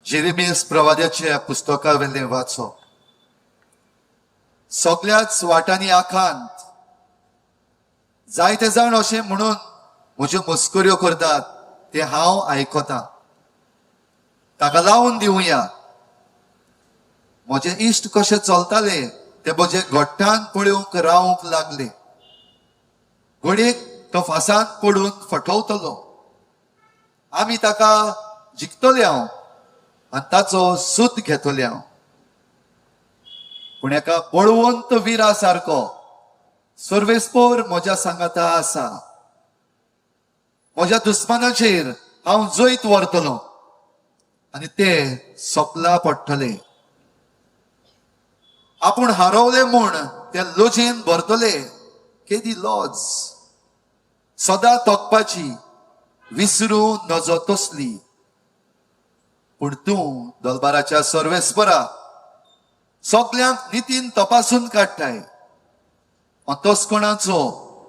जेरेमियास प्रवाद्याच्या पुस्तका वेले वाचो. सगळ्याच वाटांनी आखांत जायते जाण अशें म्हणून म्हज्यो मस्कऱ्यो करतात ते हांव आयकतां. ताका लावून दिवया. म्हजे इश्ट कशे चलताले ते म्हजे घोट्टान पळोवंक रावंक लागले. घडयेक तो फासांत पडून फटवतलो. आमी ताका जिखतले हांव आनी ताचो सूत घेतले हांव. पूण एका बळवंत विरा सारको सर्वेस्पोर म्हज्या सांगाता आसा. म्हज्या दुस्मानाचेर हांव जैत व्हरतलो आनी ते सोपला पडटले. आपूण हारवले म्हूण ते लोजयेन भरतले केदी लॉज. सदां तोकपाची विसरू नजो तसली. पूण तूं दरबाराच्या सर्वेस्परा सगळ्यांक नितीन तपासून काडटाय. अंतस्कणाचो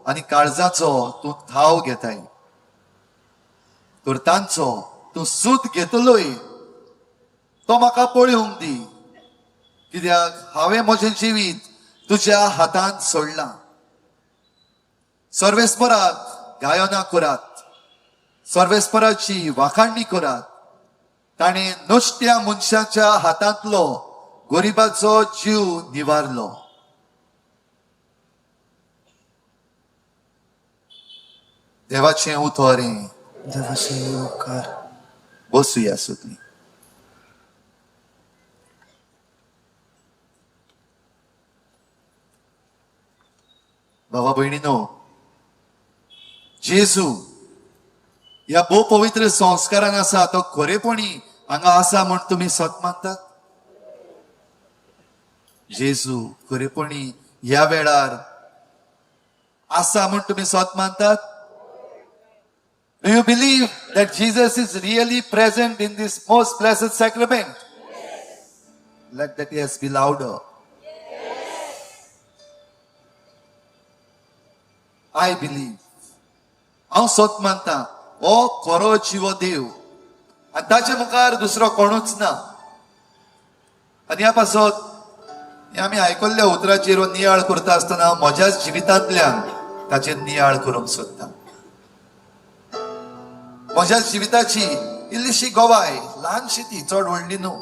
आनी काळजाचो तूं ठाव घेताय. तर तांचो तूं सूत घेतलोय तो म्हाका पळोवंक दी. कित्याक हांवें म्हजें जिवीत तुज्या हातांत सोडलां. सर्वेस्पराक गायना करात. सर्वेस्पराची वाखाणणी करात. ताणें नश्ट्या मनशाच्या हातांतलो गरिबाचो जीव निवारलो. देवाचें उतोरें. देवाचें उपकार. बसूया सगळीं. भावा भयणीनो, जेजू ह्या भोव पवित्र संस्कारान आसा तो खरेपणी हांगा आसा म्हण तुमी सत मानतात. जेजू खरेपणी ह्या वेळार आसा म्हण तुमी सत मानतात. Do you believe that Jesus is really present in this most blessed sacrament? Yes. Let that yes be louder. Yes. I believe. हांव सत मानता हो खरो जिवो देव आनी ताचे मुखार दुसरो कोणूच ना. आनी ह्या पासत आमी आयकल्ल्या उतराचेर नियाळ करता आसतना म्हज्या जिवितांतल्यान ताचेर नियाळ करूंक सोदता. म्हज्या जिविताची इल्लीशी गोवाय ल्हानशी ती चड व्हडली न्हू.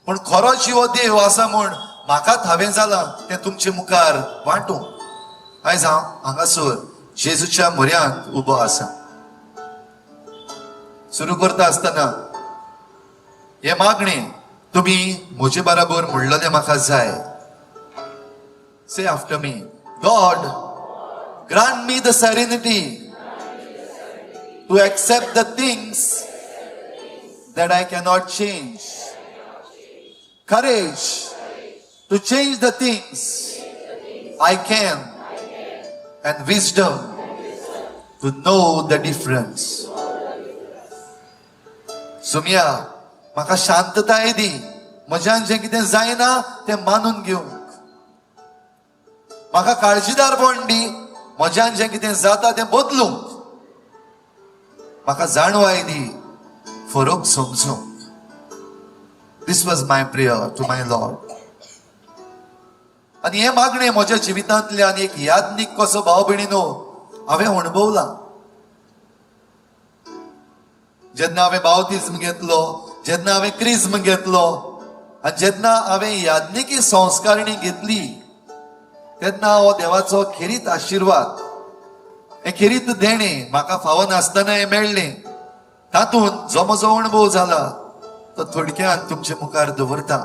पूण खरो जिवो देव आसा म्हूण म्हाका हांवें जालां तें तुमचे मुखार वांटूंक आयज हांव हांगासर जेजूच्या म्हऱ्यांत उबो आसा. सुरू करता आसतना हे मागणें तुमी म्हजे बराबर म्हणलेलें म्हाका जाय. से after me. God grant me the serenity to accept the things that I cannot change. Courage to change the things I can. And wisdom to know the difference. सुमिया म्हाका शांतताय दी. म्हज्यान जें कितें जायना तें मानून घेवंक. म्हाका काळजीदारपण दी. म्हज्यान जें कितें जाता तें बदलूंक. म्हाका जाणवाय दी फरक समजूंक. This was my prayer to my Lord. आनी हे मागणें म्हज्या जिवितांतल्यान एक यादनीक कसो भाव भयणीनो हांवें अणभवला. जेन्ना हांवें बावतिस्म घेतलो, जेन्ना हांवें क्रिस्म घेतलो आनी जेन्ना हांवें यादनिकी संस्कारणी घेतली तेन्ना हो देवाचो खेरीत आशिर्वाद, हे खेरीत देणें म्हाका फावो नासतना हें मेळ्ळें. तातूंत जो म्हजो अणभव जाला तो थोडक्यान तुमचे मुखार दवरता.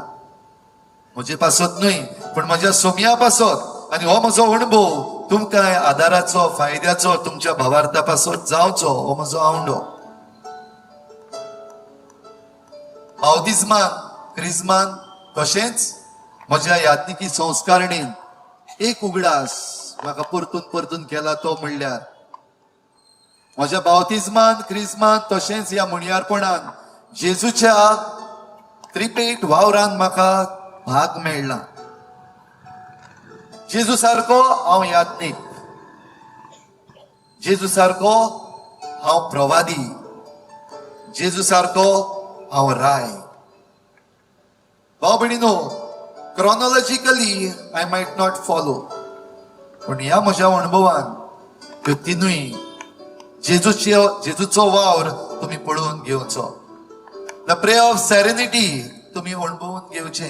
म्हजे पासत न्हय पूण म्हज्या सोमया पासत. आनी हो म्हजो अणभव तुमकां आदाराचो, फायद्याचो, तुमच्या भावार्था पासत जावचो हो म्हजो आवडो. बावतिस्मान, क्रिस्मान तशेंच म्हज्या यादनिकी संस्कारणेन एक उगडास म्हाका परतून परतून केला तो म्हणल्यार म्हज्या बावतिस्मान, क्रिस्मान तशेंच ह्या मुणयारपणान जेजूच्या त्रिपेट वावरान म्हाका भाग मेळ्ळा. जेजू सारको हांव यादनीक. जेजू सारको हांव प्रवादी. जेजू सारको हांव राय. भाव भयणीनो, क्रॉनॉलॉजिकली आय मायट नॉट फॉलो, पण ह्या म्हज्या अणभवान त्यो तिनूय जेजूचो वावर तुम्ही पळोवन घेवचो. द प्रे ऑफ सेरेनिटी तुम्ही अणभवून घेवचे.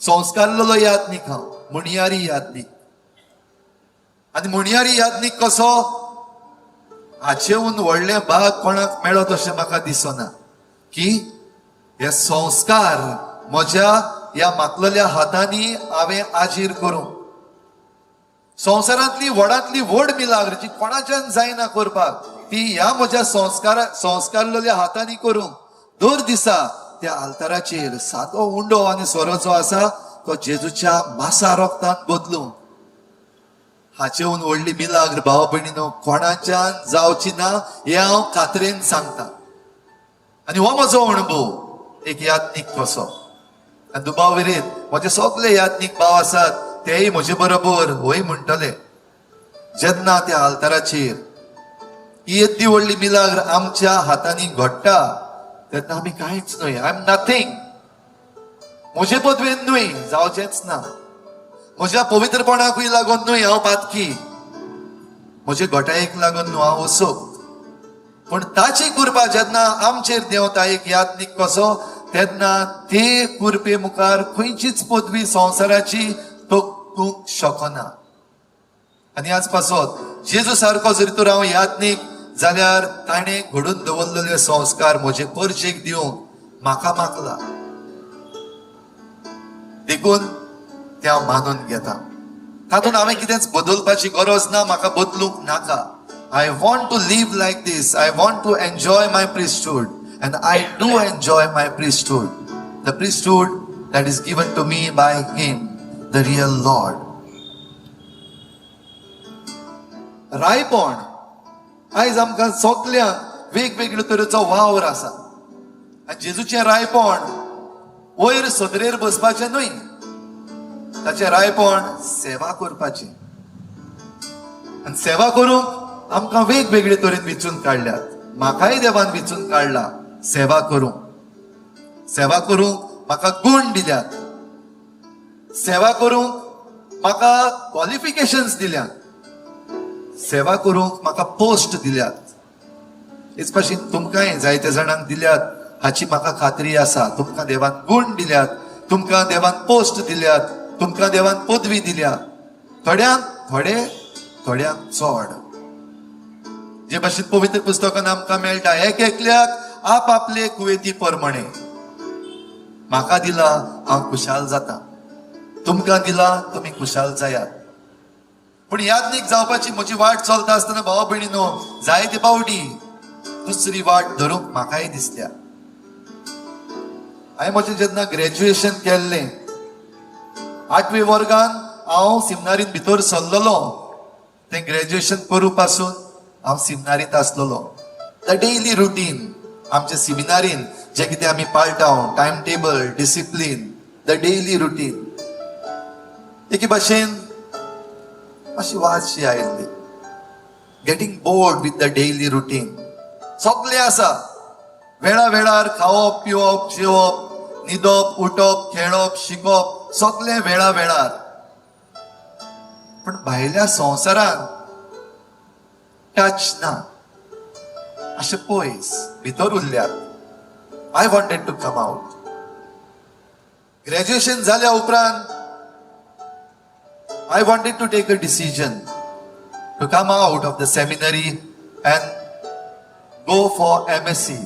संस्कारलेलो याज्ञिक हांव, म्हणयारी याज्ञिक. आनी म्हणयारी याज्ञिक कसो, हाचेहून व्हडले भाग कोणाक मेळत अशें म्हाका दिसना. की हे संस्कार म्हज्या ह्या मागलेल्या हातांनी हांवें आजीर करूं. संवसारांतली व्हडांतली व्हड मिलाग्र जी कोणाच्यान जायना करपाक, ती ह्या म्हज्या संस्कारलेल्या हातांनी करूं. दर दिसा त्या आल्ताराचेर सादो उंडो आनी सोरो जो आसा तो जेजूच्या मासा रोगतान बदलूं. हाचेहून व्हडली मिलाग्र भाव भयणीनो कोणाच्यान जावची ना हे हांव खात्रेन सांगता. आनी हो म्हजो अणभव एक याज्ञिक कसो. आनी दुबावरीत म्हजे सगळे याज्ञिक भाव आसात तेय म्हजे बरोबर होय म्हणटले. जेन्ना त्या आल्ताराचेर ही येदी व्हडली मिलाग्र आमच्या हातांनी घडटा तेन्ना आमी कांयच न्हय. I am nothing. म्हजे पदवेन न्हय, जावचेंच ना. म्हज्या पवित्रपणाकूय लागून न्हय हांव पातकी, म्हजे घोटायेक लागून न्हू हांव वसोक. पण ताची कृपा जेन्ना आमचेर देंवता एक याज्ञिक कसो, तेन्ना ते कृपे मुखार खंयचीच पदवी संवसाराची तोखूंक शकना. आनी आज पासत जेजू सारको जरी तर हांव याज्ञिक जाल्यार ताणें घडून दवरलेले संस्कार म्हजे परशेक दिवंक म्हाका मागला. देखून ते हांव मानून घेता. तातूंत हांवें कितेंच बदलपाची गरज ना, म्हाका बदलूंक नाका. I want to live like this. I want to enjoy my priesthood. And I do enjoy my priesthood. The priesthood that is given to me by Him, the real Lord. रायपण आयज आमकां सगल्यांक वेगवेगळ्यो तरेचो वावर आसा. आनी जेजूचें रायपण वयर सदरेर बसपाचें न्हय, ताचें रायपण सेवा करपाची. आनी सेवा करूंक आमकां वेगवेगळे तरेन विचून काडल्यात. म्हाकाय देवान विचून काडला सेवा करूंक. सेवा करूंक म्हाका गुण दिल्यात. सेवा करूंक म्हाका क्वॉलिफिकेशन्स दिल्यात. सेवा करूंक म्हाका पोस्ट दिल्यात. हेच भाशेन तुमकांय जायते जाणांक दिल्यात हाची म्हाका खात्री आसा. तुमकां देवान गुण दिल्यात, तुमकां देवान पोस्ट दिल्यात, तुमकां देवान पदवी दिल्या. थोड्यांक थोडे, थोड्यांक चड. जे भाशेन पवित्र पुस्तकान आमकां मेळटा एक एकल्याक आपआपले कुवेती प्रमाणे. म्हाका दिला हांव खुशाल जाता, तुमकां दिला तुमी खुशाल जायात. पूण याज्ञिक जावपाची म्हजी वाट चलता आसतना भाव भयणीनो जायते फावटी दुसरी वाट धरूंक म्हाकाय दिसल्या. हांवें म्हजें जेन्ना ग्रॅज्युएशन केल्लें 8वे वर्गान हांव सिमनारीन भितर सरलोलो. तें ग्रॅज्युएशन करूं पासून हांव सिमनारीत आसलोलो. द डेली रुटीन आमच्या सिमिनारीन जे कितें आमी पाळटाव, time table, discipline, the daily routine. एके भाशेन मातशी वाजशी आयिल्ली. Getting bored with the daily routine. सगळें आसा. वेळा वेळार खावप, पिवप, जेवप, न्हिदप, उठप, खेळप, शिकप, सगळें वेळा वेळार. पण भायल्या संवसारान टच ना. अशें पयस भितर उरल्यात. I wanted to come out. Graduation जाल्या उपरांत I wanted to take a decision to come out of the seminary and go for MSc.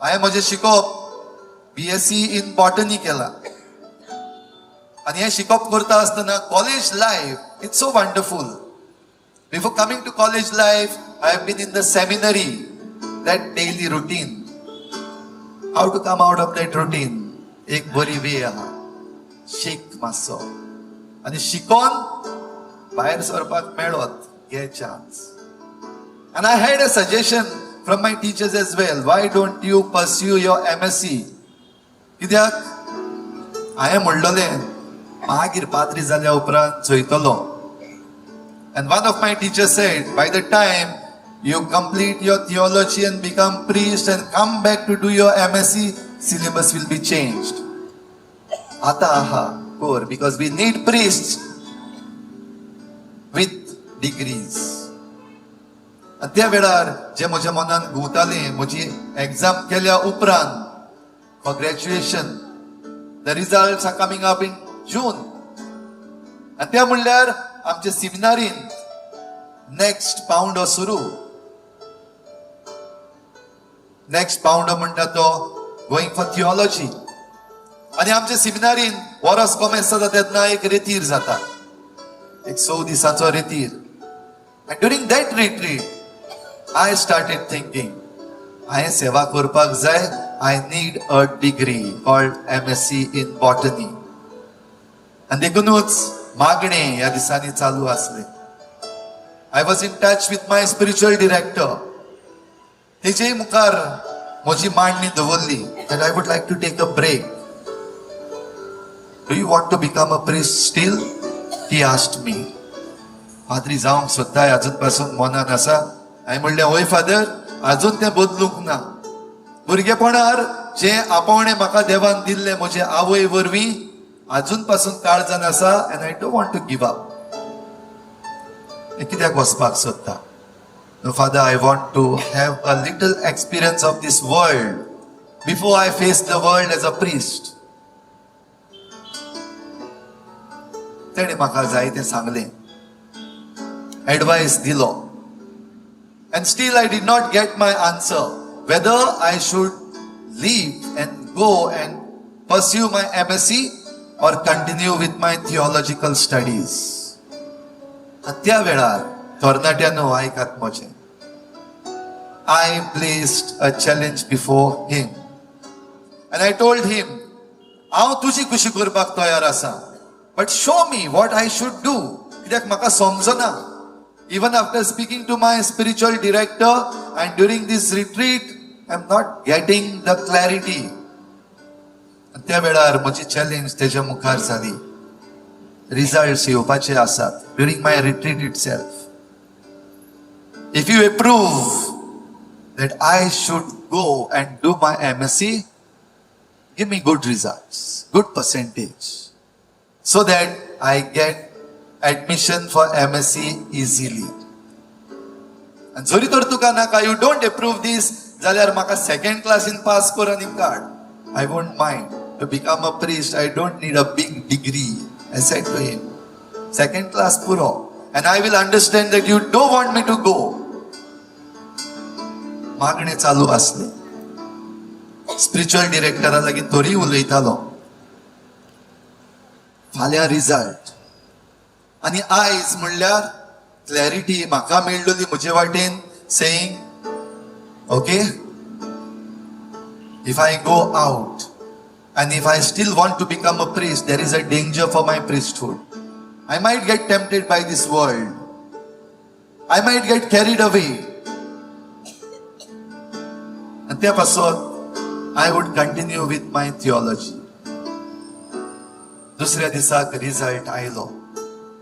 हांवें म्हजें शिकप BSc in botany केला. आनी हें शिकप करता आसतना college life it's so wonderful. Before coming to college life, I have been in the seminary, that daily routine. How to come out of that routine? एक बरी वे आहा. शिक मातसो. आनी शिकोन भायर सरपाक मेळत हे chance. And I had a suggestion from my teachers as well. Why don't you pursue your MSc? कित्याक हांवें म्हणलोलें मागीर पाद्री जाल्या उपरांत चयतलो. And one of my teachers said, by the time You complete your theology and become priest and come back to do your MSc, syllabus will be changed. Ata aha, core, because we need priests with degrees. आणि त्या वेळार जे म्हज्या मनान घुंवतालें, म्हजी exam केल्या उपरांत for graduation, the results are coming up in June. आणि त्या म्हणल्यार आमच्या सेमिनारीन नेक्स्ट पावंडो सुरू. नेक्स्ट पावंडो म्हणटा तो गोईंग फॉर थिओलॉजी. आणि आमच्या सेमिनारीन वरस कॉमेस जाता तेन्ना एक रितीर जाता, एक 6 दिसाचो रितीर. And during that retreat, I started thinking, हांवें सेवा करपाक जाय. I need a degree called MSc in botany. आणि देखूनच मागणे ह्या दिसांनी चालू आसले. I was in touch with my spiritual director. तेजे मुखार म्हजी मांडणी दवरली that I would like to take a break. Do you want to become a priest still? He asked me. फादरी जावंक सोदताय अजून पासून मनान आसा? हांवें म्हणलें होय फादर, अजून तें बदलूंक ना. भुरगेपणार जे आपोवणें म्हाका देवान दिल्लें म्हजे आवय वरवीं अजून पासून काळजान आसा, and I don't want to give up. कित्याक वचपाक सोदता? No, Father, I want to have a little experience of this world before I face the world as a priest. तेणे म्हाका जाय तें सांगलें, एडवायस दिलो. And still I did not get my answer whether I should leave and go and pursue my MSc or continue with my theological studies. त्या वेळार तरणाट्यानो आयकात म्हजें, I placed a challenge before him and I told him, हांव तुजी खुशी करपाक तयार आसा, but show me what I should do. कित्याक म्हाका समजना. Even after speaking to my spiritual director and during this retreat, I am not getting the clarity. त्या वेळार म्हजी चॅलेंज तेज्या मुखार जाली. रिजल्ट्स येवपाचे आसात during my retreat itself. If you approve that I should go and do my MSc, give me good results, good percentage, so that I get admission for MSc easily. And जरी तर तुका नाका, you don't approve this, जाल्यार म्हाका second class in pass कर आनी काड. I won't mind. To become a priest, I don't need a big degree. I said to him, second class puro, and I will understand that you don't want me to go. मागणे चालू असले. Spiritual डिरेक्टरा लागीं तोरी उलयतालो, फाल्यां result. आणि आयज म्हणल्यार क्लॅरिटी म्हाका मेळ्ळली म्हजे वाटेन, saying okay, if I go out and if I still want to become a priest, there is a danger for my priesthood. I might get tempted by this world. I might get carried away. And त्यापासून I would continue with my theology. दुसऱ्या दिसाक result आयलो.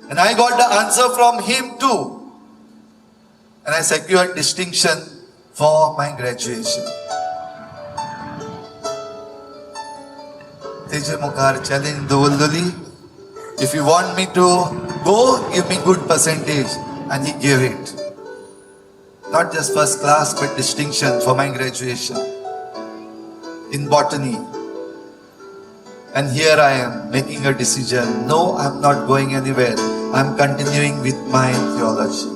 And I got the answer from him too. And I secured distinction for my graduation. तेजे मुखार challenge दवरलेली, if you want me to go, give me good percentage. And he gave it. Not just first class, but distinction for my graduation in botany. And here I am making a decision. No, I'm not going anywhere. I'm continuing with my theology.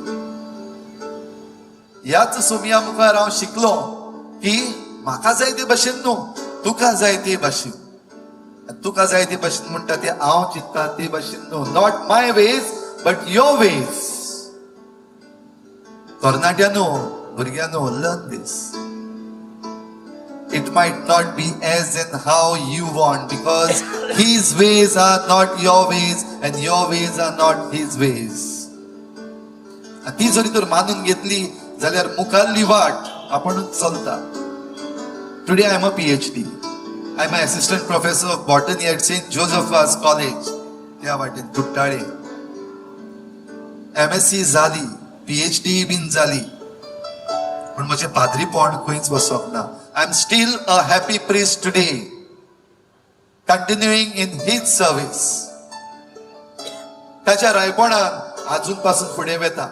याच सोमिया मुखार हांव शिकलो की म्हाका जाय ते भाशेन न्हू, तुका जाय ते भाशेन. तुका जाय ते भाशेन म्हणटा ते हांव चिंतता ते भाशेन न्हू. Not my ways but your ways. तरणाट्यानो, भुरग्यानो, learn this. It might not be as in how you want, because his ways are not your ways and your ways are not his ways. ती जरी तर मानून घेतली जाल्यार मुखारली वाट आपणच चलता. Today I am a PhD. I am an assistant professor of botany at St. Joseph's College. त्या वाटेन कुट्टाळे. MSc जाली, PhD बीन जाली. पूण म्हजें पाद्रीपण खंयच वचप ना. I am still a happy priest today, continuing in his service. ताच्या रायपणान आजून पासून फुडें वेता.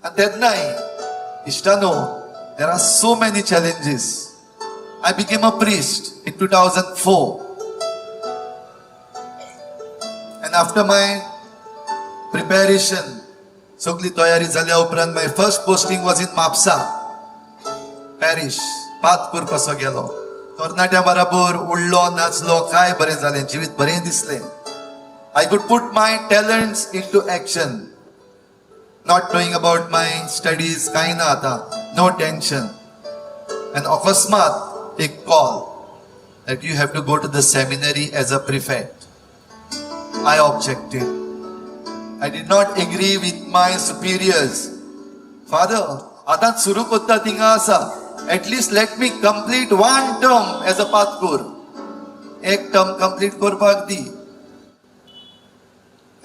आनी तेन्नाय इश्टानो, there are so many challenges. I became a priest in 2004. And after my preparation, सगळी तयारी जाल्या उपरांत my first posting was in Mapusa parish. पात करपाचो गेलो. तरणाट्या बरोबर उडलो, नाचलो, काय बरें जालें, जिवीत बरें दिसलें. I could put my talents into action. Not knowing about my studies, कांय ना आता, no tension. And अकस्मात एक call that you have to go to the seminary as a prefect. I objected. I did not agree with my superiors. Father, आता सुरू कोत्ता थिंगा आसा. At least let me complete one term as a patkur. एक term complete करपाक दी.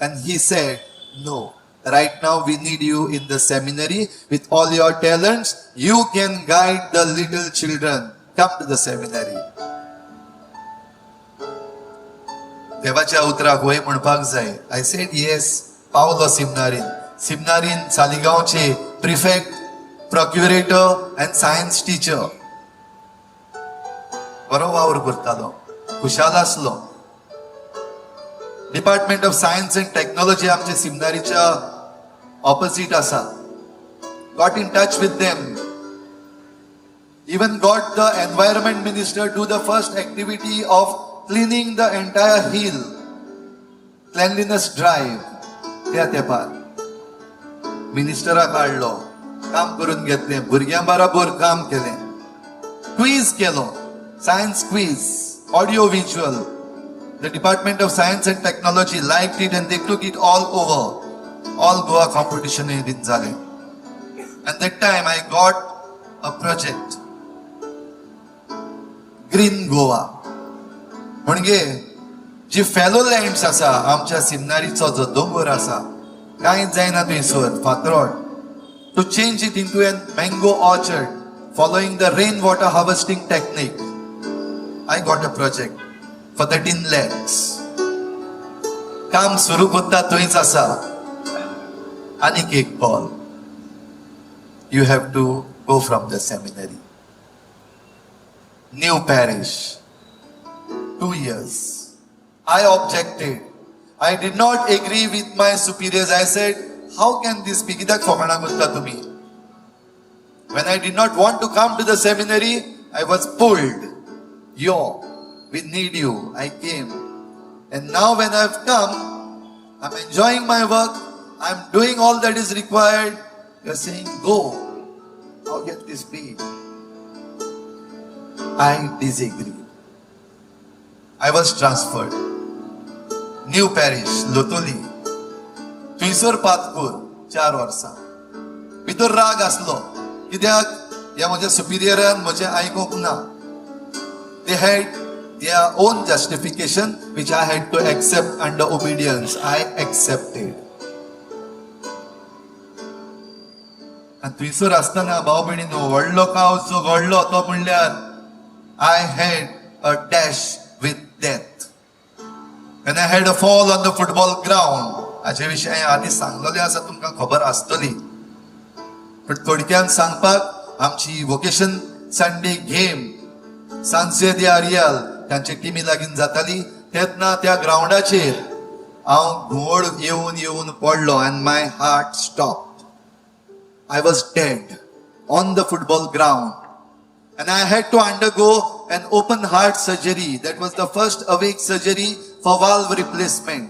And he said, no. Right now we need you in the seminary with all your talents. You can guide the little children. Come to the seminary. देवाच्या उतराक वय म्हणपाक जाय. I said yes. पावलो सिमनारीन. सिमनारीन सालिगांवचे prefect, procurator and science teacher. बरो वावर करतालो, खुशाल आसलो. Department of science and technology आमच्या सिमनारीच्या opposite asa. Got in touch with them. Even got the environment minister to the first activity of cleaning the entire hill. Cleanliness drive. त्या तेपार मिनिस्टरा काढलो, काम करून घेतले, भुरग्यां बरोबर काम केले. Quiz Kelo, science quiz, audio visual. The Department of Science and Technology liked it and they took it all over. All Goa competition in Zale. And that time I got a project. Green Goa. म्हणजे जी fellow lands आसा आमच्या सिमनारीचो जो दोंगर आसा, कांयच जायना थंयसर फातरोड, to change it into a mango orchard following the rainwater harvesting technique. I got a project for 13 lakhs. काम सुरू कोत्ता थंयच आसा. Anik ek call. You have to go from the seminary. New parish. 2 years. I objected. I did not agree with my superiors. I said, how can this be? Kidak fokana gutta tumi. When I did not want to come to the seminary, I was pulled. Yo, we need you. I came. And now when I've come, I'm enjoying my work. I'm doing all that is required. You're saying, go. How can this be? I disagree. I was transferred. New parish, Lotoli. थंयसर पातकूर 4 वर्सां. भितर राग आसलो. कित्याक ह्या म्हज्या सुपिरियरान म्हजें आयकूंक ना. They had their own justification which I had to accept under obedience. I accepted. आनी थंयसर आसतना भाव भयणीनो, व्हडलो काव जो घडलो तो म्हणल्यार I had a dash with death. When I had a fall on the football ground. हाचे विशीं हांवें आदीं सांगलेलें आसा, तुमकां खबर आसतली. पण थोडक्यान सांगपाक, आमची वोकेशन संडे गेम सांजे दे आरियाल तांचे टिमी लागीं जाताली. तेन्ना त्या ग्राउंडाचेर हांव घुंवळ येवन येवन पडलो and my heart stopped. I was dead on the football ground and I had to undergo an open heart surgery. That was the first awake surgery for valve replacement.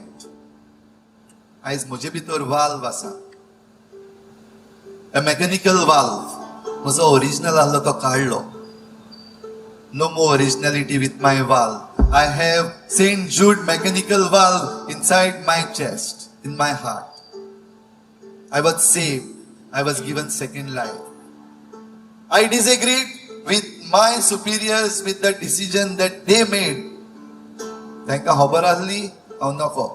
आयज म्हजे भितर valve आसा, a mechanical valve. म्हजो original आहलो तो काडलो. No more originality with my valve. I have St. Jude mechanical valve inside my chest, in my heart. I was saved. I was given second life. I disagreed with my superiors with the decision that they made. तांकां खबर आसली हांव नको.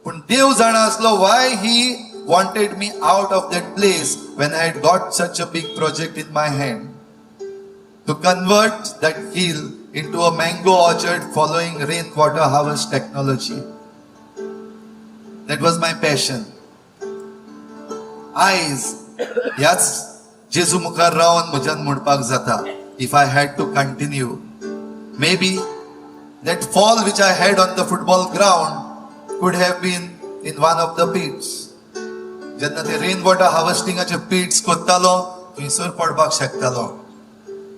पूण देव जाणा आसलो why he wanted me out of that place when I had got such a big project in my hand. To convert that hill into a mango orchard following rainwater harvest technology. That was my passion. Eyes, ह्याच जेजू मुखार रावन म्हज्यान म्हणपाक जाता. If I had to continue, maybe that fall which I had on the football ground could have been in one of the pits. जेन्ना ते rain water हार्वेस्टिंगाचे पिट्स कोत्तालो थंयसर पडपाक शकतालो.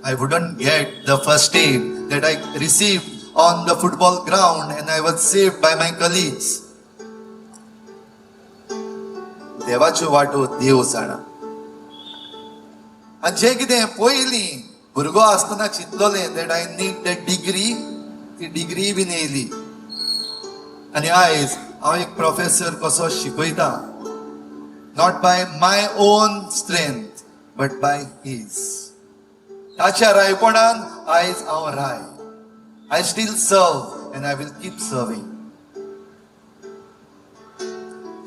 I wouldn't get the first aid that I received on the football ground and I was saved by my colleagues. देवाच्यो वाटो देव जाणा. आनी जे कितें पयलीं भुरगो आसतना चिंतलोलें that I need that degree, ती डिग्री बीन येयली. आनी आयज हांव एक प्रोफेसर कसो शिकयता. Not by my own strength, but by his. ताच्या रायपणान आयज हांव राय. I still serve and I will keep serving.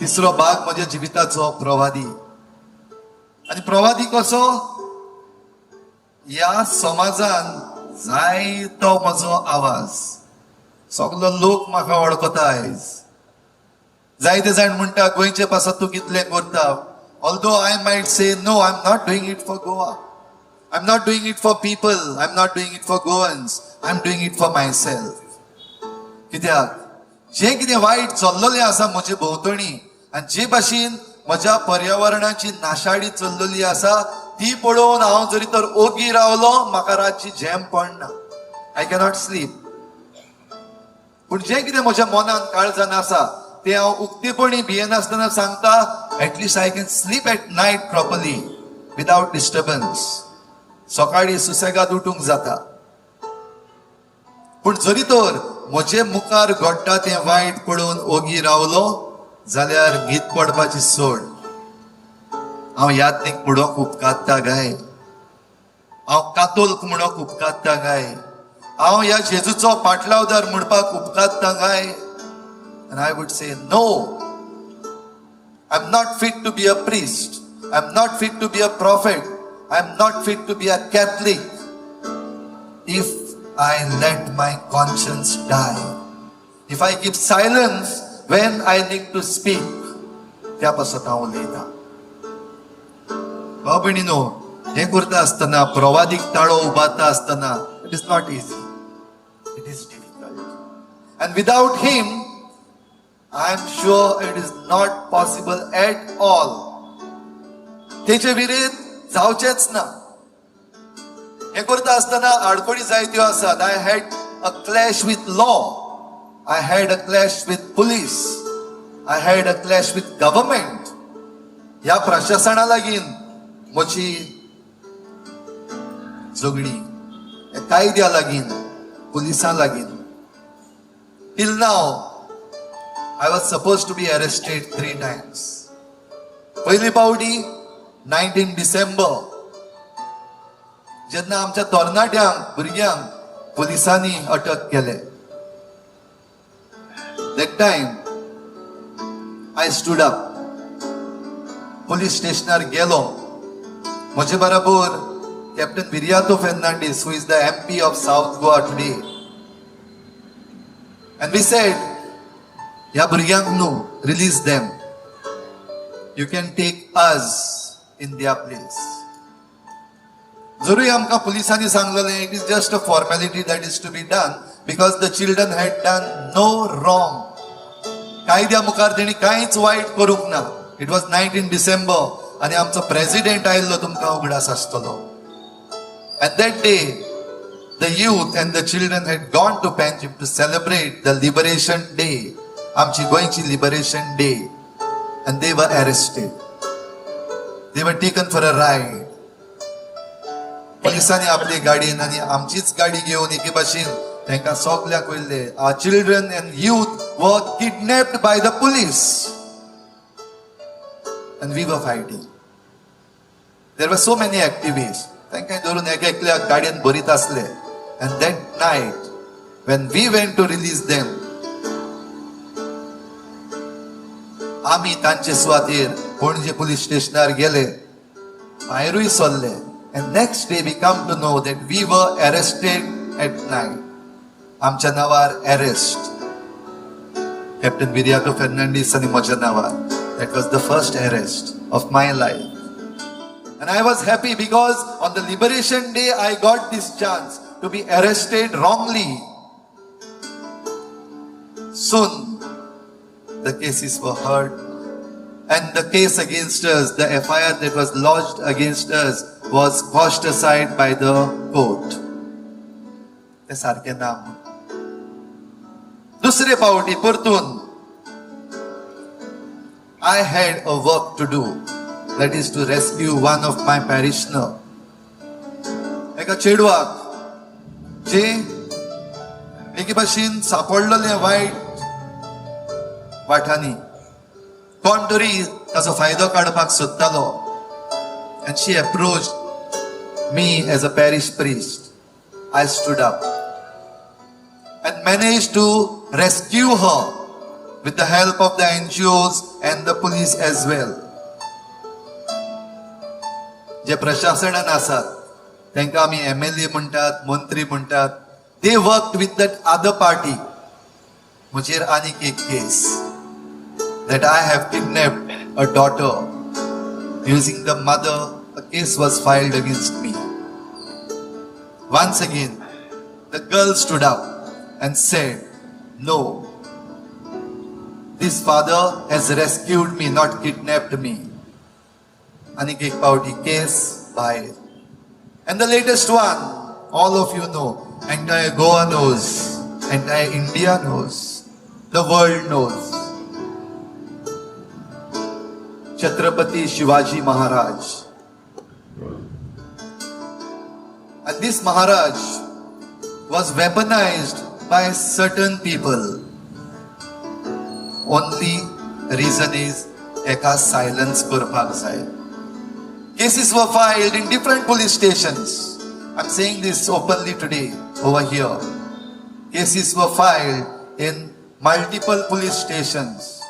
तिसरो भाग म्हज्या जिविताचो प्रवादी. आनी प्रवादी कसो? ह्या समाजान जायतो म्हजो आवाज. सगलो लोक म्हाका वळखता आयज. जायते जाण म्हणटा गोंयचे पासत तूं कितलें करता. Although I might say no, I'm not doing it for Goa. I'm not doing it for people. I'm not doing it for Goans. I'm doing it for myself. कित्याक जे कितें वायट चल्लोलें आसा म्हजे भोंवतणी आनी जे भाशेन म्हज्या पर्यावरणाची नाशाडी चल्लोली आसा ती पळोवन हांव जरी तर ओगी रावलो म्हाका रातची झेम पडना. I cannot sleep. पूण जे कितें म्हज्या मनान काळजान आसा ते हांव उक्तेपणी भियेनासतना सांगता. At least I can sleep at night properly without disturbance. सकाळी सुसेगाद उठूंक जाता. पूण जरी तर म्हजे मुखार घडटा तें वायट पळोवन ओगी रावलो जाल्यार न्हीद पडपाची सोड. हांव यात्रेक म्हणून उपकारता गाय. हांव कातोलक म्हणून उपकारता गाय. हांव ह्या जेजूचो पाटलावदार म्हणपाक उपकारता गाय. And I would say no. I'm not fit to be a priest. I'm not fit to be a prophet. I'm not fit to be a Catholic if I let my conscience die. If I keep silence when I need to speak. त्या पासत हांव उलयता. भाव भयणीनो, हे करता आसतना प्रवादीक ताळो उबारता आसतना it is not easy. It is difficult. And without him, I am sure it is not possible at all. तेचे विरेध जावचेच ना. हे करता आसतना आडकोडी जायत्यो आसात. I had a clash with law. I had a clash with police. I had a clash with government. ह्या प्रशासना लागीं म्हजी झगडी. ह्या कायद्या लागीं, पुलिसां लागीं. Till now, I was supposed to be arrested 3 times. पहिली पावटी 19 डिसेंबर जेन्ना आमच्या तरणाट्यांक भुरग्यांक पुलिसांनी अटक केले. That time I stood up. Police स्टेशनार गेलो. म्हजे बरोबर captain Viriato Fernandes, who is the MP of South Goa today. And we said, ह्या भुरग्यांक न्हू, release them. You can take us in their place. जरूय आमकां पुलिसांनी सांगलेलें it is just a formality that is to be done because the children had done no wrong. कायद्या मुखार तेणी कांयच वायट करूंक ना. It was 19 डिसेंबर आनी आमचो प्रेसिडेंट आयिल्लो तुमकां उगडास आसतलो. And that day the youth and the children had gone to Panjim to celebrate the Liberation Day. आमची गोंयची Liberation Day. And they were arrested. They were taken for a ride. पुलिसांनी आपली गाडीन आनी आमचीच गाडी घेवन एके भाशेन तांकां सगल्याक वयले. Our children and youth were kidnapped by the police. And we were fighting. There were so many activists. तांकां धरून एकल्याक गाडयेन भरीत आसले. And that night, when we went to release them, आमी तांचे सुवातेर पणजे पुलीस स्टेशनार गेले, भायरूय सरले. And next day we come to know that we were arrested at night. आमच्या नावार अरेस्ट. कॅप्टन विरियाको फर्नांडीस आणि म्हज्या नावार. That was the first arrest of my life. And I was happy because on the liberation day I got this chance to be arrested wrongly. Soon the cases were heard and the case against us, the FIR that was lodged against us was pushed aside by the court. ते सारखे नाम. दुसरे पावटी परतून I had a work to do, that is to rescue one of my parishioner. एका चेडवाक जे एके भाशेन सापडलेले वायट वाठांनी कोण तरी ताचो फायदो काडपाक सोदतालो. And she approached me as a parish priest. I stood up and managed to rescue her with the help of the NGOs and the police as well. जे प्रशासनान आसात तांकां आमी MLA म्हणटात, मंत्री म्हणटात. They worked with that other party. म्हजेर आनीक एक case that I have kidnapped a daughter using the mother. A case was filed against me. Once again, the girl stood up and said, "No, this father has rescued me, not kidnapped me." Anik ek pauti case filed. And the latest one, all of you know, entire Goa knows, entire India knows, the world knows. Chhatrapati Shivaji Maharaj. And this Maharaj was weaponized by certain people. Only reason is eka silence kurpak jai. Cases were filed in different police stations. I'm saying this openly today over here. Cases were filed in multiple police stations,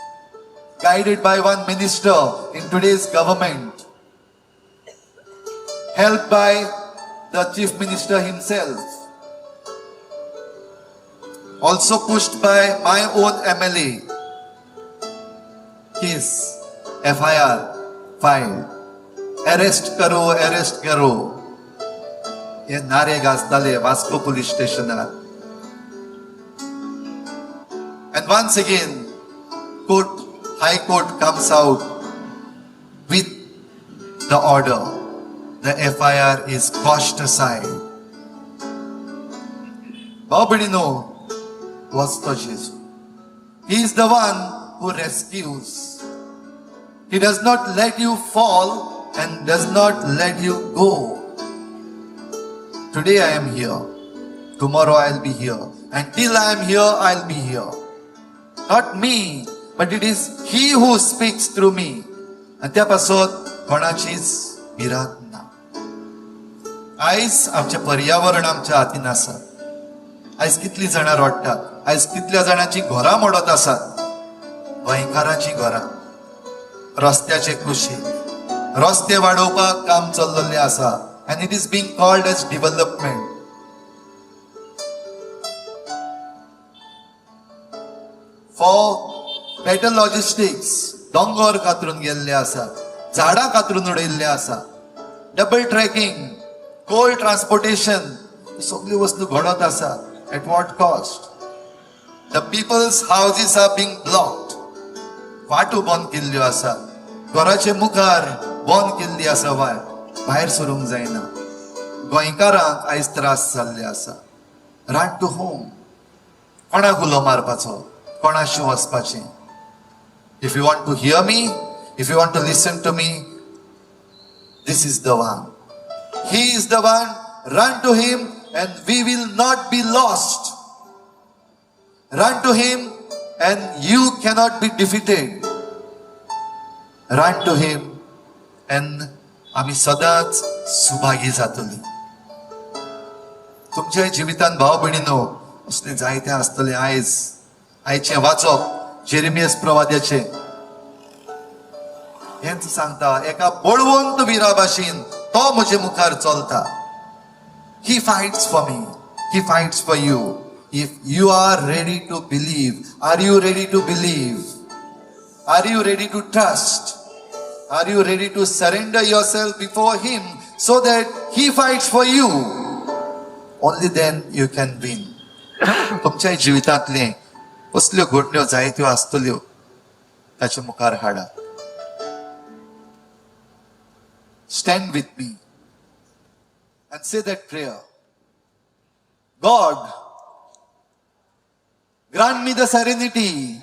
guided by one minister in today's government, helped by the chief minister himself, also pushed by my own MLA. Case, FIR filed. Arrest karo, arrest karo. Ye nare gazdale Vasco police station. And once again, High Court comes out with the order. The FIR is pushed aside. Babadino was to Jesus. He is the one who rescues. He does not let you fall and does not let you go. Today I am here. Tomorrow I'll be here. Until I am here, I'll be here. Not me, but it is He who speaks through me. And त्यापासून कोणाचीच भिरांत ना. आयज आमचे पर्यावरण आमच्या हातीन आसा. आयज कितली जाणां रडटात. आयज कितल्या जाणांची घरां मोडत आसात. गोंयकारांची घरां, रस्त्याचे कुशीक, रस्ते वाडोवपाक काम चल्लेलें आसा. And it is being called as development. For better logistics, दोंगर कातरून गेल्ले आसात, झाडां कातरून उडयल्ले आसा, डबल ट्रॅकिंग, कोल ट्रान्सपोर्टेशन, सगळी वस्तू घडत आसा. At what cost? The people's houses are being blocked. वाटो बंद केल्ल्यो आसा. घराचे मुखार बंद केल्ली आसा वाट. भायर सरूंक जायना. गोंयकारांक आयज त्रास जाल्ले आसा. Run to home. कोणाक उलो मारपाचो, कोणाशी वचपाचें. If you want to hear me, if you want to listen to me, this is the one. He is the one. Run to Him and we will not be lost. Run to Him and you cannot be defeated. Run to Him and आम्ही सदांच सुभागी जातली. तुमच्या जिवितांत भाव भयणीनो असले जायते आसतले. आयचे वाचप जेरेमियास प्रवाद्याचे हेच सांगता एका बळवंत वीरा भाशेन तो म्हजे मुखार चलता. He fights for me. He fights for you. If you are ready to believe, are you ready to believe? Are you ready to trust? Are you ready to surrender yourself before Him so that He fights for you? Only then you can win. तुमच्या जिवितांतले कसल्यो घडण्यो जायत्यो आसतल्यो ताचे मुखार हाडा. Stand with me and say that prayer. God, grant me the serenity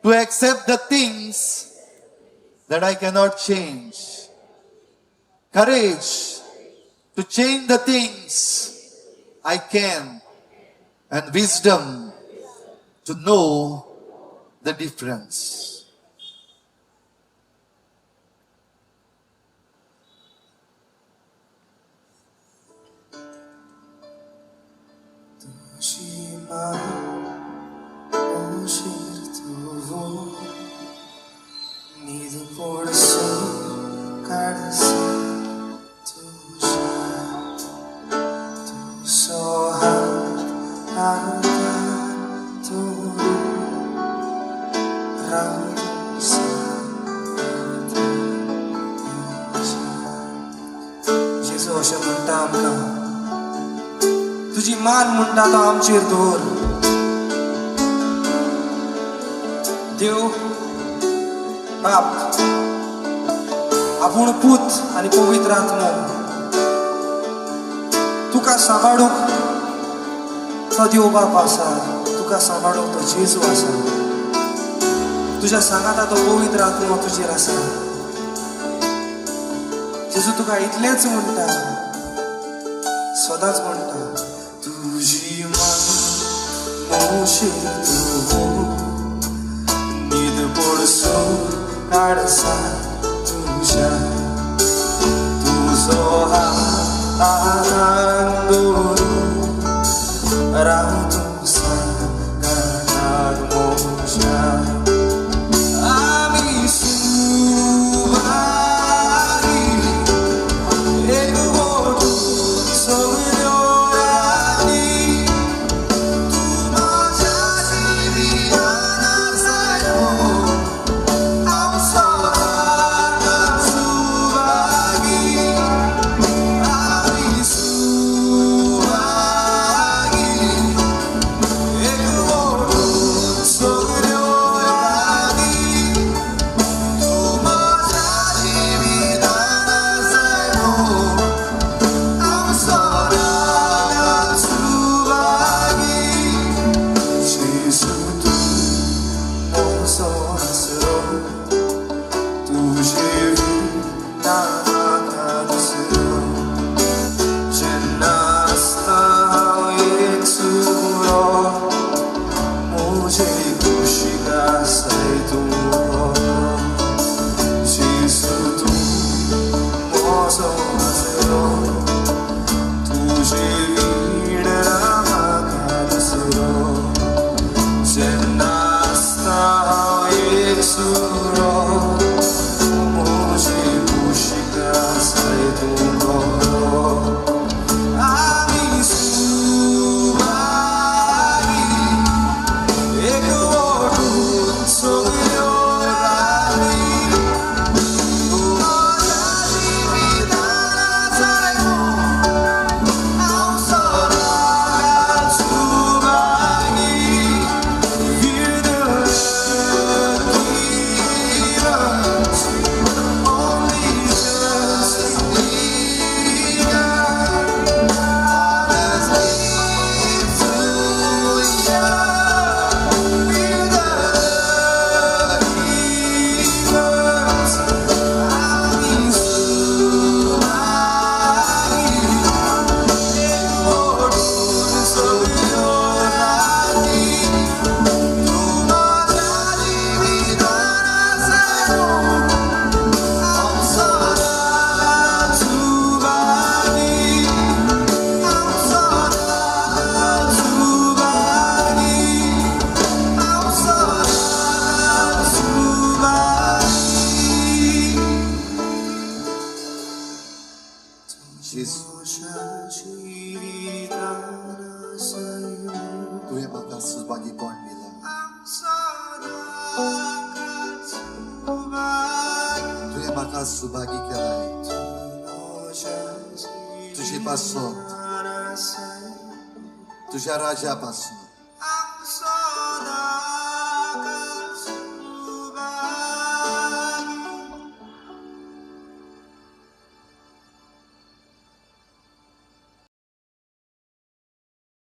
to accept the things that I cannot change. Courage to change the things I can. And wisdom to know the difference. जेजू अशें म्हणटा आमकां, तुजी मान म्हणटा तो आमचेर दवर. देव बाप आपूण पूत आनी पवित्र आत्मो तुका सांबाळूंक तो देव बाप आसा, तुका सांबाळूंक तो जेजू आसा, तुज्या सांगाता तो पवित्र आत्मो तुजेर आसा. जेजू तुका इतलेंच म्हणटा, सदांच म्हणटा, तुजी मान मोशेर न्हीद पडसून काडसा तुज्या, तुजो हात आंगार दवरून रावतूं सांगाताक मोशा. आमी सुवारी एक बोटून सगळ्यो राती, तूं म्हाज्या जिवितांत जायो हांव सदांच सुवागी. आमी सुवागी एक बोटून सगळ्यो राती, तूं म्हाज्या जिवितांत जायो हांव सदांच सुवागी. जेजू तूं म्हजो आसरो, तुजे विणां म्हाका दुसरो. जेन्ना आसता हांव एकसुरो, म्हजे कुशीक आसाय तूं बरो. जेजू तूं म्हजो आसरो, तुजे विणां म्हाका दुसरो. जेन्ना आसता हांव एकसुरो, म्हजे कुशीक आसाय तूं बरो. आमी सुवारी एक बोटून सगळ्यो राती, तूं म्हाज्या जिवितांत जायो हांव म्हाका सुभागीपण दिलं. तुवें म्हाका सुभागी केलाय. तुजे पासून, तुझ्या राजा पासून